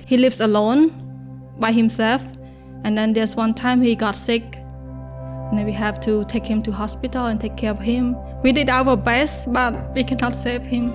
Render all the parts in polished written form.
He lives alone by himself, and then there's one time he got sick, and then we have to take him to hospital and take care of him. We did our best, but we cannot save him.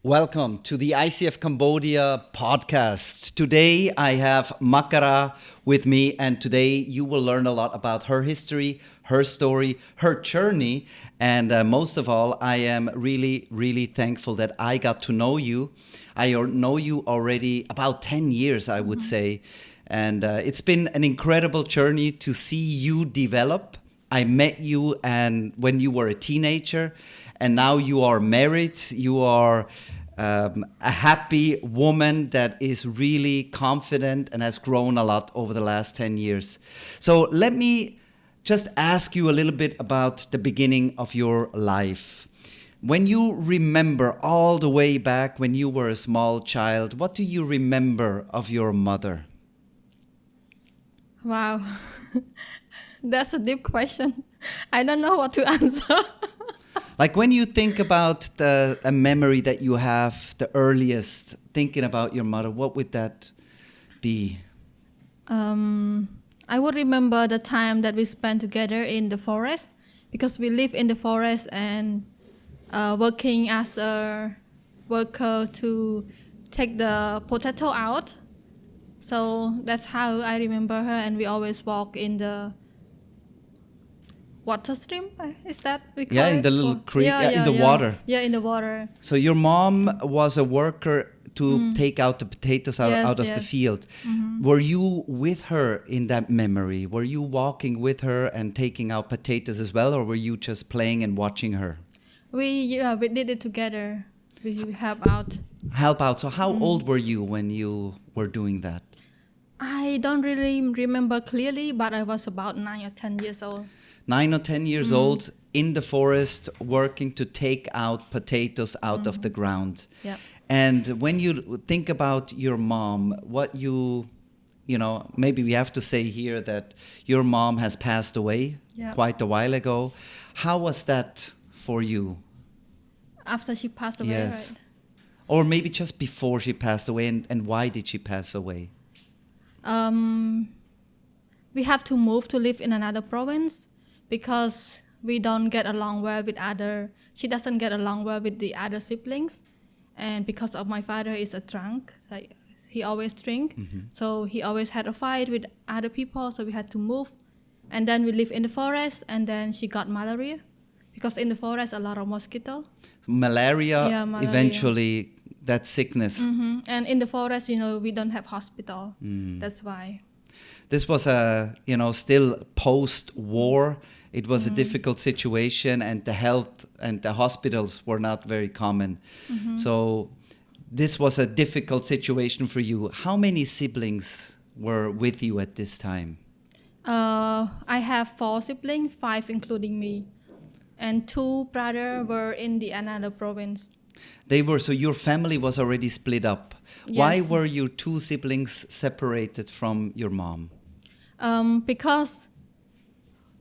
Welcome to the ICF Cambodia podcast. Today I have Makara with me, and today you will learn a lot about her history, her story, her journey, and most of all, I am really thankful that I got to know you. I know you already about 10 years, I would say, and it's been an incredible journey to see you develop. I met you and when you were a teenager, and now you are married. You are a happy woman that is really confident and has grown a lot over the last 10 years. So let me just ask you a little bit about the beginning of your life. When you remember all the way back when you were a small child, what do you remember of your mother? Wow, that's a deep question. I don't know what to answer. Like when you think about a memory that you have, the earliest, thinking about your mother, what would that be? I would remember the time that we spent together in the forest, because we live in the forest and working as a worker to take the potato out. So that's how I remember her, and we always walk in the water stream, is that we call In it? the little creek, in the water. Yeah, in the water. So your mom was a worker to take out the potatoes out of the field. Mm-hmm. Were you with her in that memory? Were you walking with her and taking out potatoes as well, or were you just playing and watching her? We did it together. We help out. Help out. So how old were you when you were doing that? I don't really remember clearly, but I was about 9 or 10 years old. 9 or 10 years old, in the forest, working to take out potatoes out of the ground. Yeah. And when you think about your mom, maybe we have to say here that your mom has passed away quite a while ago. How was that for you? After she passed away, yes. Right? Or maybe just before she passed away, and why did she pass away? We have to move to live in another province because we don't get along well with she doesn't get along well with the other siblings. And because of my father is a drunk, like he always drink. Mm-hmm. So he always had a fight with other people, so we had to move. And then we live in the forest, and then she got malaria because in the forest a lot of mosquito. Malaria. Eventually that sickness. Mm-hmm. And in the forest, we don't have hospital. That's why. This was still post-war. It was a difficult situation, and the health and the hospitals were not very common. Mm-hmm. So this was a difficult situation for you. How many siblings were with you at this time? I have 4 siblings, 5 including me. And 2 brothers were in the another province. So your family was already split up. Yes. Why were your 2 siblings separated from your mom? Because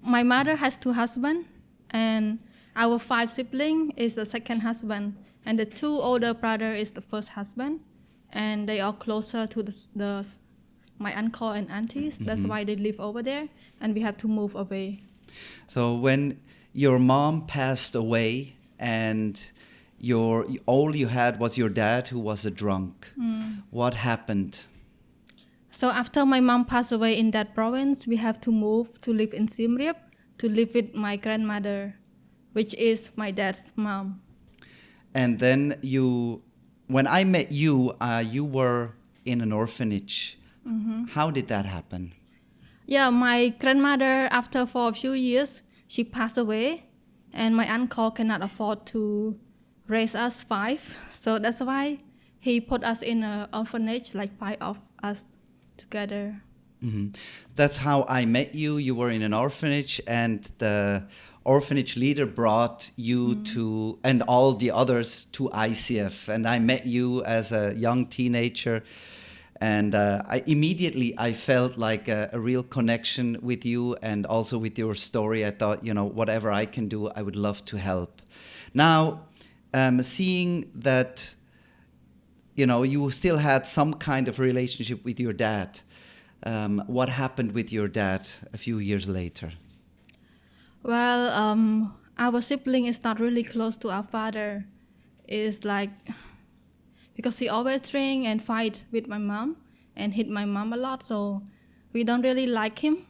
my mother has 2 husbands, and our 5 siblings is the second husband, and the 2 older brothers is the first husband, and they are closer to my uncle and aunties. Mm-hmm. That's why they live over there, and we have to move away. So when your mom passed away, and all you had was your dad, who was a drunk, what happened? So after my mom passed away in that province, we have to move to live in Siem Reap, to live with my grandmother, which is my dad's mom. And then when I met you, you were in an orphanage. Mm-hmm. How did that happen? Yeah, my grandmother, for a few years, she passed away, and my uncle cannot afford to raise us 5. So that's why he put us in an orphanage, like 5 of us together. Mm-hmm. That's how I met you. You were in an orphanage, and the orphanage leader brought you to, and all the others, to ICF. And I met you as a young teenager. And I felt like a real connection with you and also with your story. I thought, whatever I can do, I would love to help. Now, seeing that, you still had some kind of relationship with your dad. What happened with your dad a few years later? Well, our sibling is not really close to our father. It's like because he always drink and fight with my mom and hit my mom a lot, so we don't really like him.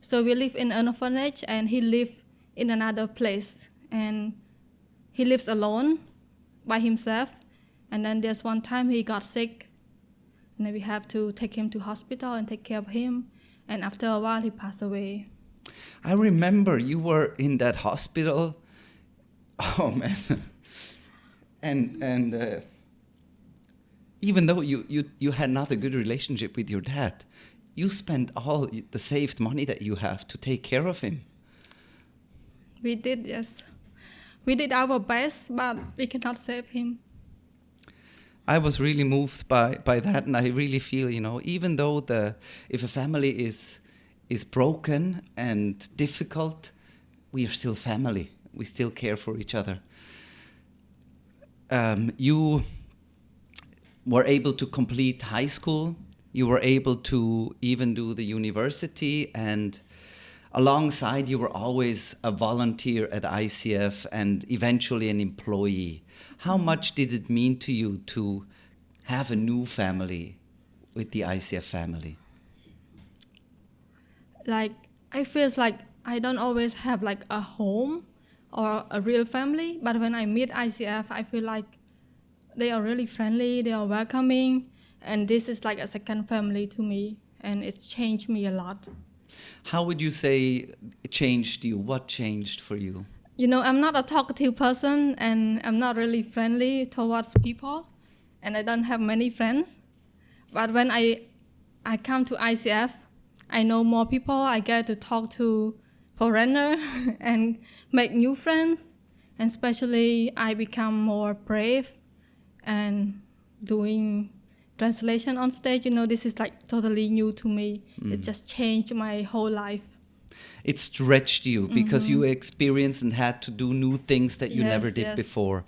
So we live in an orphanage and he live in another place, and he lives alone by himself. And then there's one time he got sick, and then we have to take him to hospital and take care of him. And after a while, he passed away. I remember you were in that hospital. Oh man. and even though you had not a good relationship with your dad, you spent all the saved money that you have to take care of him. We did, yes. We did our best, but we cannot save him. I was really moved by that, and I really feel, even though if a family is broken and difficult, we are still family. We still care for each other. You were able to complete high school. You were able to even do the university, and alongside you were always a volunteer at ICF and eventually an employee. How much did it mean to you to have a new family with the ICF family? Like, I feel like I don't always have like a home or a real family, but when I meet ICF, I feel like they are really friendly, they are welcoming, and this is like a second family to me, and it's changed me a lot. How would you say it changed you? What changed for you? I'm not a talkative person, and I'm not really friendly towards people, and I don't have many friends. But when I come to ICF, I know more people. I get to talk to foreigner and make new friends, and especially I become more brave and doing translation on stage. This is like totally new to me. It just changed my whole life. It stretched you because you experienced and had to do new things that you never did before.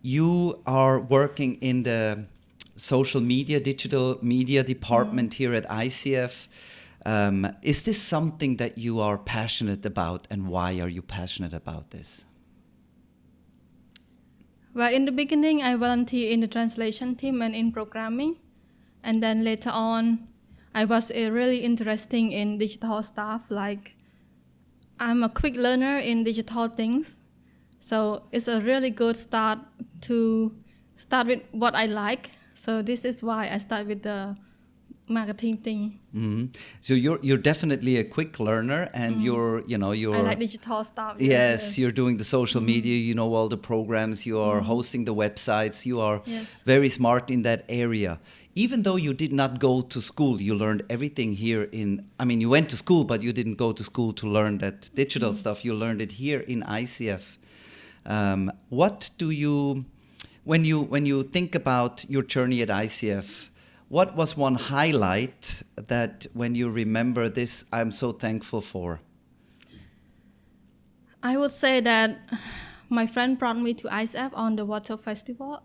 You are working in the social media, digital media department here at ICF. Is this something that you are passionate about, and why are you passionate about this? Well, in the beginning, I volunteered in the translation team and in programming. And then later on, I was really interested in digital stuff. Like, I'm a quick learner in digital things. So it's a really good start to start with what I like. So this is why I start with the marketing thing. So you're definitely a quick learner, and you're I like digital stuff. Yes, you're doing the social media, you know all the programs, you are hosting the websites, you are very smart in that area. Even though you did not go to school, you learned everything here you went to school, but you didn't go to school to learn that digital stuff. You learned it here in ICF. What do you, when you think about your journey at ICF, what was one highlight that when you remember this, I'm so thankful for? I would say that my friend brought me to ICF on the Water Festival.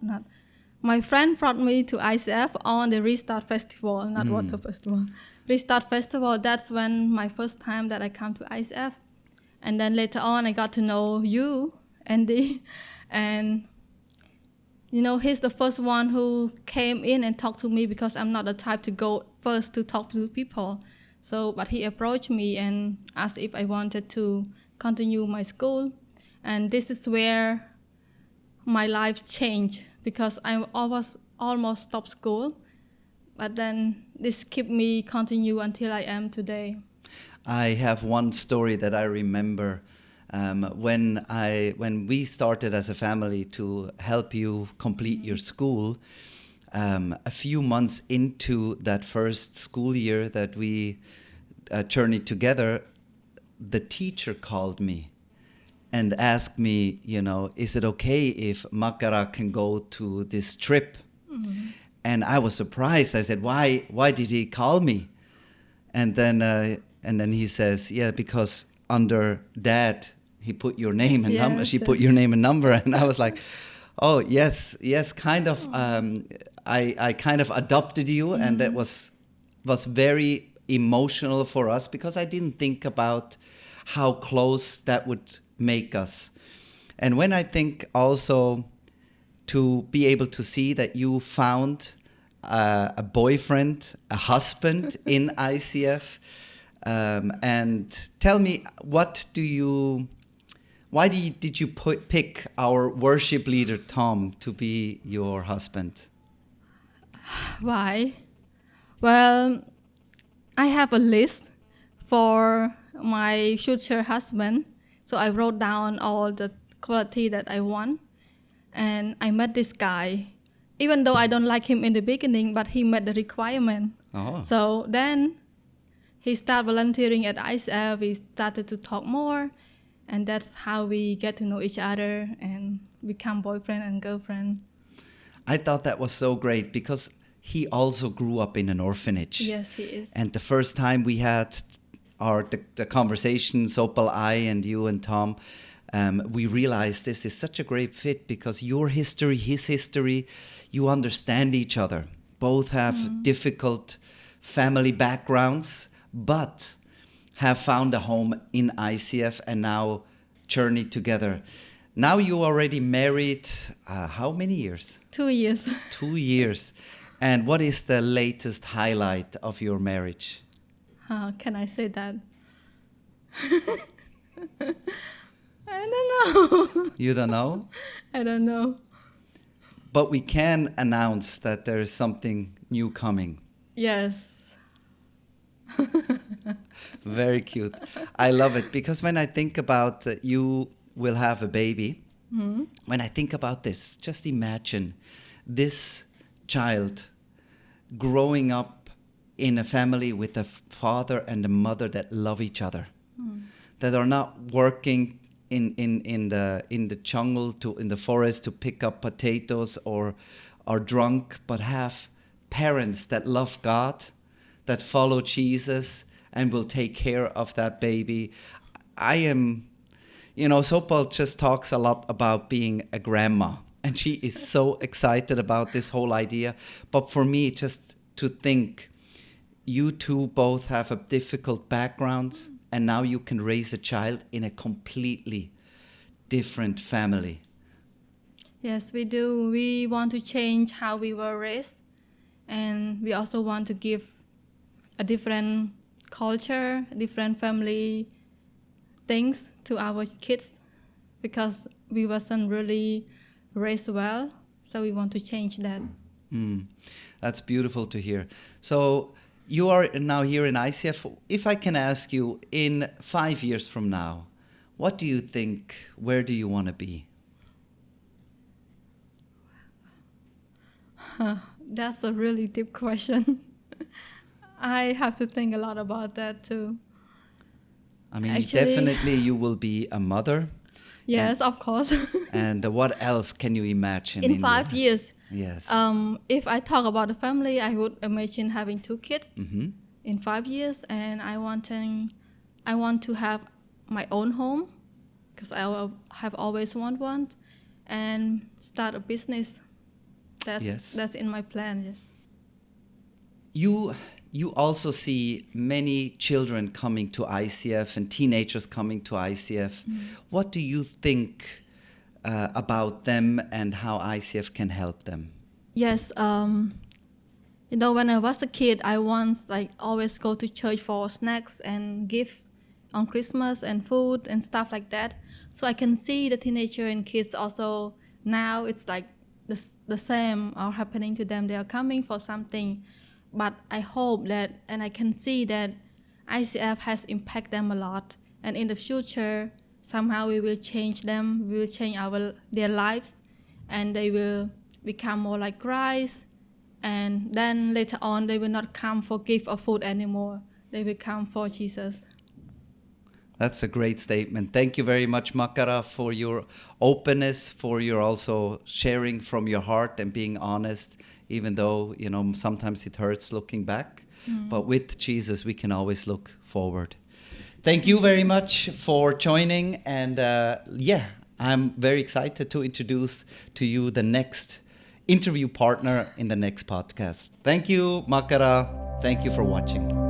My friend brought me to ICF on the Restart Festival, not Water Festival. Restart Festival, that's when my first time that I come to ICF. And then later on, I got to know you, Andy. And he's the first one who came in and talked to me, because I'm not the type to go first to talk to people. But he approached me and asked if I wanted to continue my school. And this is where my life changed, because I almost stopped school. But then this kept me continue until I am today. I have one story that I remember. When we started as a family to help you complete your school, a few months into that first school year that we journeyed together, the teacher called me and asked me, is it okay if Makara can go to this trip? And I was surprised. I said, why did he call me? And then he says, yeah, because under Dad, he put your name and number. She Yes, put yes. your name and number. And I was like, oh, yes, kind of. I kind of adopted you. And that was very emotional for us because I didn't think about how close that would make us. And when I think also to be able to see that you found a boyfriend, a husband in ICF, and tell me, why did you pick our worship leader Tom to be your husband? Why? Well, I have a list for my future husband. So I wrote down all the quality that I want. And I met this guy. Even though I don't like him in the beginning, but he met the requirement. Oh. So then he started volunteering at ICF. We started to talk more. And that's how we get to know each other and become boyfriend and girlfriend. I thought that was so great because he also grew up in an orphanage. Yes, he is. And the first time we had the conversation, Sopal, I, and you and Tom, we realized this is such a great fit because your history, his history, you understand each other. Both have difficult family backgrounds, but have found a home in ICF and now journey together. Now you already married, how many years? 2 years. 2 years. And what is the latest highlight of your marriage? Can I say that? I don't know. You don't know? I don't know. But we can announce that there is something new coming. Yes. Very cute. I love it because when I think about you will have a baby, when I think about this, just imagine this child growing up in a family with a father and a mother that love each other, that are not working in the jungle in the forest to pick up potatoes or are drunk, but have parents that love God, that follow Jesus and will take care of that baby. Sopal just talks a lot about being a grandma, and she is so excited about this whole idea. But for me, just to think, you two both have a difficult background, and now you can raise a child in a completely different family. Yes, we do. We want to change how we were raised, and we also want to give a different culture, different family things to our kids because we wasn't really raised well. So we want to change that. That's beautiful to hear. So you are now here in ICF. If I can ask you, in 5 years from now, what do you think, where do you want to be? That's a really deep question. I have to think a lot about that too. I mean, Actually- definitely you will be a mother. Yes, of course. And what else can you imagine? In 5 years, Yes. if I talk about the family, I would imagine having 2 kids Mhm. in 5 years, and I want to have my own home because have always wanted one, and start a business. That's in my plan. Yes. You also see many children coming to ICF and teenagers coming to ICF. What do you think about them and how ICF can help them? Yes. When I was a kid, I once always go to church for snacks and gift on Christmas and food and stuff like that. So I can see the teenager and kids also now. It's like the same are happening to them. They are coming for something. But I hope that, and I can see that ICF has impacted them a lot. And in the future, somehow we will change them, we will change their lives, and they will become more like Christ. And then later on, they will not come for gift or food anymore. They will come for Jesus. That's a great statement. Thank you very much, Makara, for your openness, for your also sharing from your heart and being honest, even though, sometimes it hurts looking back. But with Jesus, we can always look forward. Thank you very much for joining. And I'm very excited to introduce to you the next interview partner in the next podcast. Thank you, Makara. Thank you for watching.